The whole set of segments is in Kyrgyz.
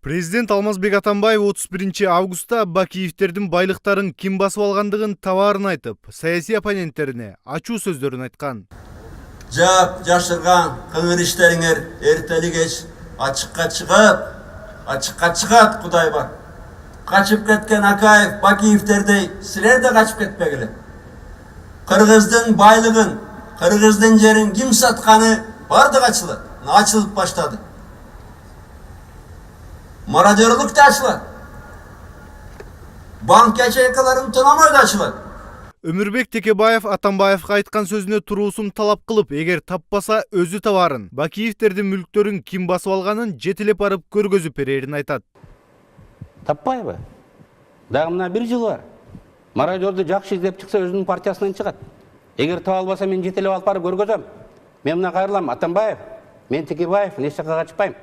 Президент Алмазбек Атамбаев 31 августта Бакиевтердин байлыктарын ким басып алгандыгын табаарын айтып, саясий оппоненттерине ачуу сөздөрүн айткан. Жап жашырган кыңыр иштериңер эртели кеч ачыкка чыгат, Кудай бар. Качып кеткен Акаев, Бакиевтердей силер да качып кетпегиле. Кыргыздын байлыгын, кыргыздын жерин ким сатканы бардыгы ачылып баштады. Maradörlük de açılır. Bank ячейкаларын тынамай да açılır. Өмүрбек Текебаев Атамбаевга айткан сөзүнө туруусун талап кылып, эгер таппаса өзү табарын, Бакиевтердин мүлктөрүн ким басып алганын жетелеп барып көргөзүп берерин айтат. Таппайбы? Дагы мына 1 жыл бар. Мародерди жакшы издеп чыкса өзүнүн партиясынан чыгат. Эгер таба албаса мен жетелеп алып барып көргөзөм. Мен мына кайрылам, Атамбаев, мен Текебаев, эч жакка качпайм.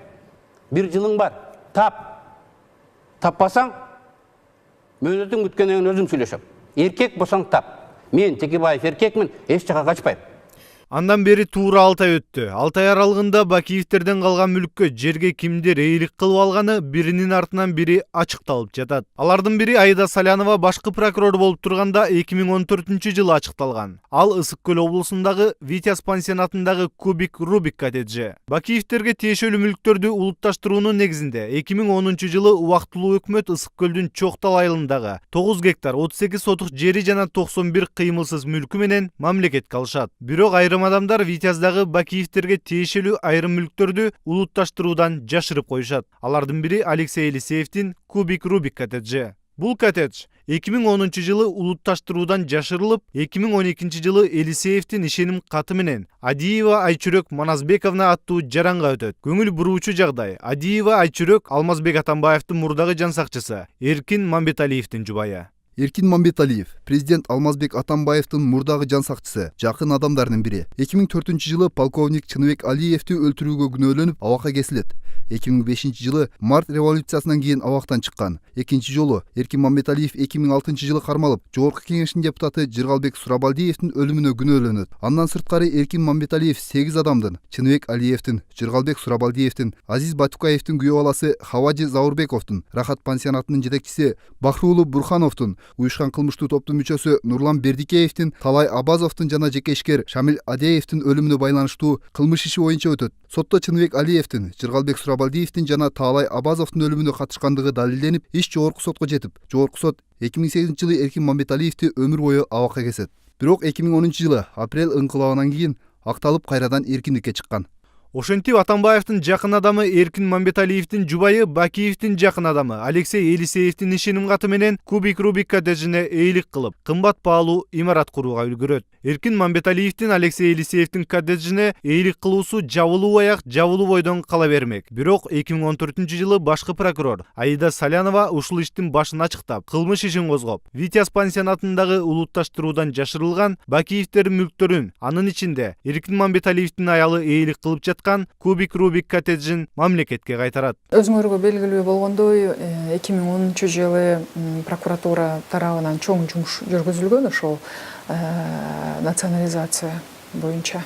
1 жылың бар. Таппасаң, мөөнөтүн күткөндөн өзүм сүйлөшөм. Эркек болсоң тап. Мен Текебаев эркекмин, эч жакка качпайм. Андан бери туура 6 ай өттү. 6 ай аралыгында Бакиевтерден калган мүлккө жерге кимдир эйлик кылып алганы биринин артынан бири ачыкталып жатат. Алардын бири Аида Салянова башкы прокурор болуп турганда 2014-жылы ачыкталган. Ал Ысык Көл облусундагы Витяз пансионатындагы Кубик Рубик коттеджи. Бакиевтерге тиешелүү мүлктөрдү улутташтыруунун негизинде 2010-жылы убактылуу өкмөт Ысык Көлдүн Чоктал айылындагы 9 гектар 38 сотук жери жана 91 кыймылсыз мүлкү менен мамлекетке алышат. Бирок айрым адамдар Витяздагы Бакиевтерге тиешелүү айрым мүлктөрдү улутташтыруудан жашырып коюшат. Алардын бири Алексей Елисеевдин Кубик Рубик коттеджи. Бул коттедж 2010-жылы улутташтыруудан жашырылып, 2012-жылы Елисеевдин ишеним каты менен Адиева Айчүрөк Маназбековна аттуу жаранга өтөт. Көңүл буруучу жагдай. Адиева Айчүрөк Алмазбек Атамбаевдин мурдагы жан сакчысы, Эркин Мамбеталиевдин жубайы. Эркин Мамбеталиев, президент Алмазбек Атамбаевдин мурдагы жан сакчысы, жакын адамдарынын бири. 2004-жылы полковник Чыныбек Алиевди өлтүрүүгө күнөөлөнүп, абакка кесилет. 2005-жылы март революциясынан кийин абактан чыккан. Экинчи жолу Эркин Мамбеталиев 2006-жылы кармалып, Жогорку кеңештин депутаты Жыргалбек Сурабалдиевдин өлүмүнө күнөөлөнөт. Андан сырткары Эркин Мамбеталиев 8 адамдын, Чыныбек Алиевдин, Жыргалбек Сурабалдиевдин, Азиз Батукаевдин күйөө баласы Хаважи Заурбековдун, Рахат пансионатынын жетекчиси Бахрулу Бурхановдун, уюшкан кылмыштуу топтун мүчөсү Нурлан Бердикеевдин, Талай Абазовдун жана жеке ишкер Шамил Адеевдин өлүмүнө байланыштуу кылмыш иши боюнча өтөт. Сотто Чыныбек Алиевдин, Жыргалбек Сурабалдиевдин жана Талай Абазовдун өлүмүнө катышкандыгы далилденип, иш жогорку сотко жетип, жогорку сот 2008-жылы Эркин Мамбеталиевди өмүр бою абакка кесет. Бирок 2010-жылы апрель ыңкылабынан кийин акталып кайрадан эркиндикке чыккан. Ошентип Атамбаевдин жакын адамы Эркин Мамбеталиевдин жубайы Бакиевдин жакын адамы Алексей Елисеевдин ишеним каты менен Кубик Рубик коттеджине эйлик кылып, кымбат баалуу имарат курууга үлгүрөт. Эркин Мамбеталиевдин Алексей Елисеевдин коттеджине эйлик кылуусу жабылуу аяк жабылуу бойдон кала бермек. Бирок 2014-жылы башкы прокурор Аида Салянова ушул иштин башын ачыктап, кылмыш ишин козгоп, Витяз пансионатындагы улутташтыруудан жашырылган Бакиевтердин мүлктөрүн, анын ичинде Эркин Мамбеталиевдин аялы эйлик кылып Кубик Рубик коттеджин мамлекетке кайтарат. Өзүңөргө белгилүү болгондой, 2010-жылы прокуратура тарабынан чоң жумуш жүргүзүлгөн ошол национализация боюнча.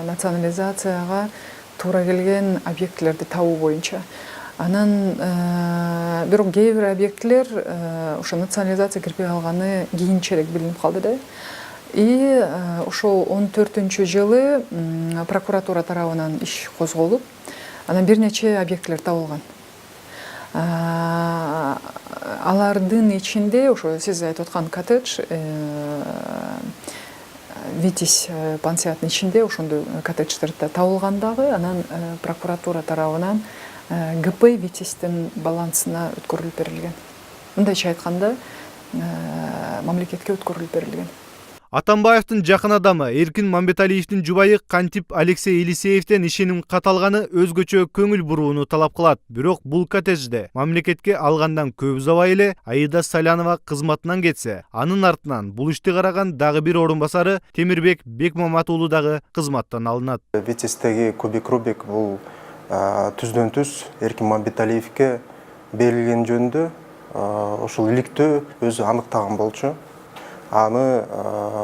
Национализацияга туура келген объектилерди табуу боюнча. Анан бирок кээ бир объектилер ошо национализация кирбей калганы кийинчерээк билинип калды да. И ошол 14-жылы прокуратура тарабынан иш козголуп, анан бир нече объектилер табылган. Алардын ичинде ошо сиз айтып аткан коттедж, Витязь пансионатынын ичинде ошондой коттедждер табылган дагы, анан прокуратура тарабынан ГП Витязьдин балансына өткөрүлүп берилген. Мындайча айтканда, мамлекетке өткөрүлүп берилген. Атамбаевдин жакын адамы Эркин Мамбеталиевдин жубайы кантип Алексей Елисеевден ишеним каталганы өзгөчө көңүл бурууну талап кылат. Бирок бул коттеджде мамлекетке алгандан көп убай эле Аида Салянова кызматынан кетсе, анын артынан бул ишти караган дагы бир орун басары Темирбек Бекмамат уулу дагы кызматтан алынат. Витязьтеги Кубик Рубик бул түздөн түз Эркин Мамбеталиевге берилген жөнүндө ошол иликтөө өзү аныктаган болчу. Аны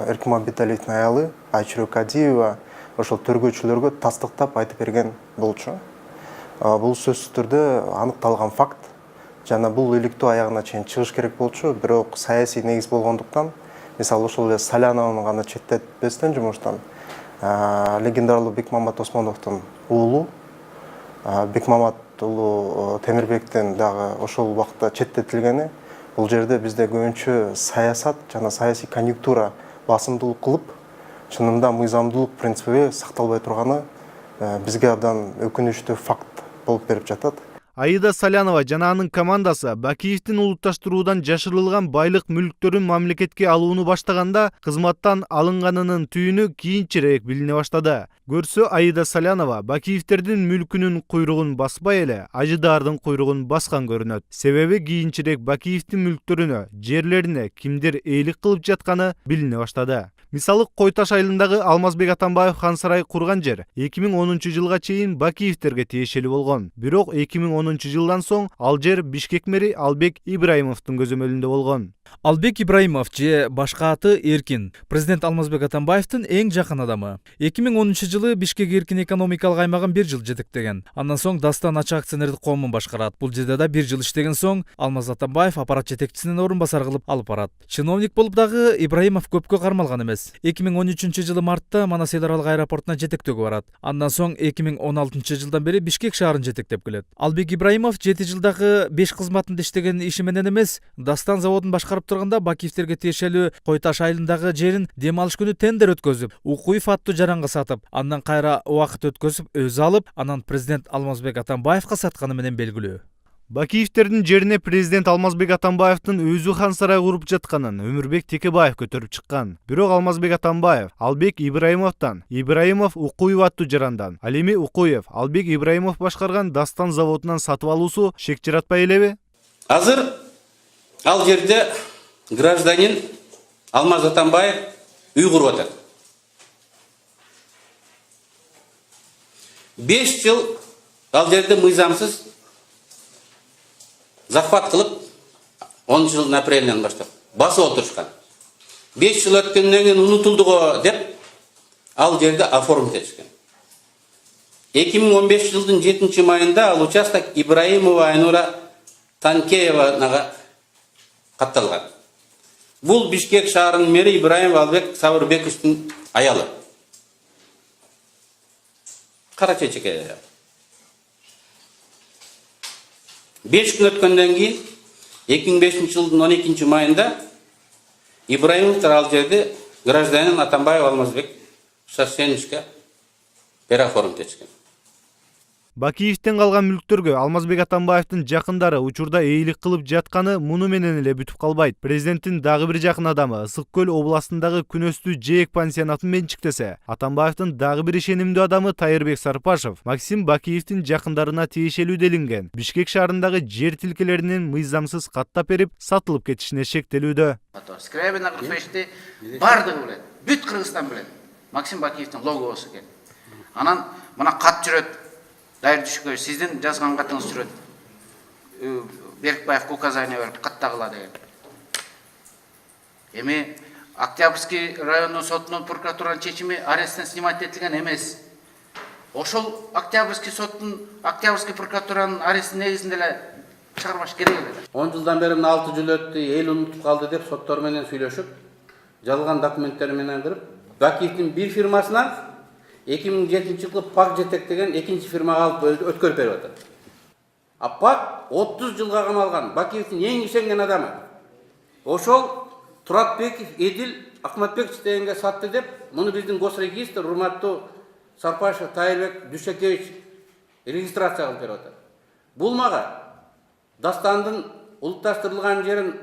Эркин Мамбеталиевдин аялы Айчүрөк Адиева ошол төргөөчүлөргө тастыктап айтып берген болчу. бул сөзсүз түрдө аныкталган факт жана бул иликтөө аягына чейин чыгыш керек болчу, бирок саясий негиз болгондуктан, мисалы ошол эле Саляновну гана четтетпестен жумуштан легендарлуу Бекмамат Осмоновдун уулу Бекмамат уулу Темирбектин дагы ошол убакта четтетилгени, бул жерде бизде көбүнчө саясат жана саясий конъюнктура басымдуулук кылып, чынында мыйзамдуулук принциби сакталбай турганы бизге абдан өкүнүчтүү факт болуп берип жатат. Аида Салянова жана анын командасы Бакиевдин улутташтыруудан жашырылган байлык мүлктөрүн мамлекетке алууну баштаганда кызматтан алынганынын түйүнү кийинчерээк билине баштады. Көрсө Аида Салянова Бакиевдердин мүлкүнүн куйругун баспай эле ажыдаардын куйругун баскан көрүнөт. Себеби кийинчерээк Бакиевдин мүлктөрүнө, жерлерине кимдир ээлик кылып жатканы билине баштады. Мисалы Кой-Таш айылындагы Алмазбек Атамбаев хан сарай курган жер 2010 жылга чейин Бакиевдерге тиешелүү болгон. Бирок 2010 жылдан соң ал жер Бишкек мэри Албек Ибраимовдун көзөмөлүндө болгон. Албек Ибраимов же башка аты Эркин, президент Алмазбек Атамбаевдин эң жакын адамы. 2010 жылы Бишкек эркин экономикалык аймагын 1 жыл жетектеген. Андан соң Дастан ачык акционердик коомун башкарат. Бул жерде да 1 жыл иштеген соң Алмаз Атамбаев аппарат жетекчисинин орун басары кылып алып барат. Чиновник болуп дагы Ибраимов көпкө кармалган эмес. 2013 жылы мартта Манас эл аралык аэропортуна жетектөөгө барат. Андан соң 2016 жылдан бери Бишкек шаарын жетектеп келет. Албек Ибраимов 7 жылдагы 5 кызматында иштеген иши менен эмес, Дастан заводун башкарып турганда Бакиевдерге тиешелүү Кой-Таш айылындагы жерин дем алыш күнү тендер өткөзүп, Укуев аттуу жаранга сатып, андан кайра убакыт өткөзүп өзү алып, анан президент Алмазбек Атамбаевка сатканы менен белгилүү. Бакиевдердин жерине президент Алмазбек Атамбаевдин өзү хан сарай куруп жатканын Өмүрбек Текебаев көтөрүп чыккан. Бирок Алмазбек Атамбаев Албек Ибраимовдон, Ибраимов Укуев аттуу жарандан, ал эми Укуев Албек Ибраимов башкарган Дастан заводунан сатып алуусу шек жаратпай элеби? Азыр ал жерде гражданин Алмаз Атамбаев үй куруп атат. 5 жыл ал жерде мыйзамсыз захват кылып, 10 жылдын апрелинен баштап басып отурушкан. 5 жыл өткөндөн кийин унутулду го деп ал жерде оформить этишкен. 2015 жылдын 7 майында ал участок Ибраимова Айнура Танкеевага катталган. Бул Бишкек шаарынын мэри Ибраимов Албек Сабырбековдун аялы. Кара чечеке аял. 5 күн өткөндөн кийин 2005 жылдын 12 майында Ибраимовдор ал жерде гражданин Атамбаев Алмазбек Шарсеновичке переоформить этишкен. Бакиевден калган мүлктөргө Алмазбек Атамбаевдин жакындары учурда ээлик кылып жатканы муну менен эле бүтүп калбайт. Президенттин дагы бир жакын адамы Ысык Көл областындагы Күнөстүү Жээк пансионатын менчиктесе, Атамбаевдин дагы бир ишенимдүү адамы Тайырбек Сарпашев Максим Бакиевдин жакындарына тиешелүү делинген Бишкек шаарындагы жер тилкелеринин мыйзамсыз каттап берип сатылып кетишине шектелүүдө. Скрябина Кыргызстан бардыгы билет, бүт Кыргызстан билет. Максим Бакиевдин логосу экен. Анан мына кат жүрөт. Дайыр түшкө сиздин жазган катыңыз жүрөт. Беркбаевке указание берип каттагыла деген. Эми Октябрьский райондун сотунун прокуратуранын чечими аресттен снимать этилген эмес. Ошол Октябрьский соттун, Октябрьский прокуратуранын аресттин негизинде эле чыгарбаш керек эле. 10 жылдан бери 6 жыл өттү, эл унутуп калды деп соттор менен сүйлөшүп, жалган документтер менен кирип, Бакиевдин бир фирмасынан 2007 жылы ПАК жетектеген экинчи фирмага алып өткөрүп берип атат. А ПАК 30 жылга камалган Бакиевдин эң ишенген адамы. Ошол Туратбеков Эдил Акматбекович дегенге сатты деп, муну биздин госрегистр урматтуу Сарпашев Тайырбек Дүйшекевич регистрация кылып берип атат. Бул мага Дастандын улутташтырылган жерин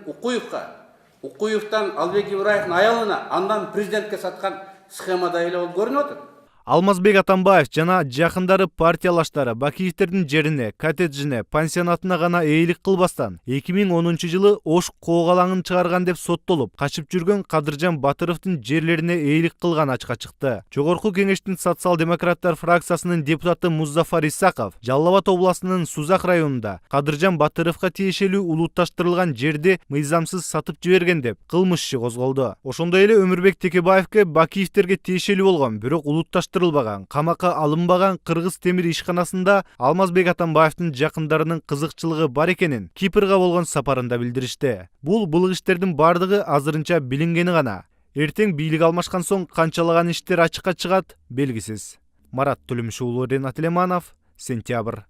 Укуевдон Албек Ибраевдин аялына, андан президентке саткан схемада эле болуп көрүнүп атат. Алмазбек Атамбаев жана жакындары партиялаштары Бакиевдердин жерине, коттеджине, пансионатына гана ээлик кылбастан 2010 жылы Ош коогалаңын чыгарган деп соттолуп, качып жүргөн Кадыржан Батыровдун жерлерине ээлик кылган ачыкка чыкты. Жогорку кеңештин социал-демократтар фракциясынын депутаты Музафар Исаков Жалал Абад областынын Сузак районунда Кадыржан Батыровго тиешелүү улутташтырылган жерди мыйзамсыз сатып жиберген деп кылмыш иши козголду. Ошондой эле Өмүрбек Текебаевке Бакиевдерге тиешелүү болгон, бирок улутташтырылган уюштурулбаган, камакка алынбаган Кыргыз темир ишканасында Алмазбек Атамбаевдин жакындарынын кызыкчылыгы бар экенин Кипрга болгон сапарында билдиришти. Бул иштердин бардыгы азырынча билингени гана. Эртең бийлик алмашкан соң канчалаган иштер ачыкка чыгат белгисиз. Марат Төлөмүш уулу, Ренат Элеманов, Сентябрь.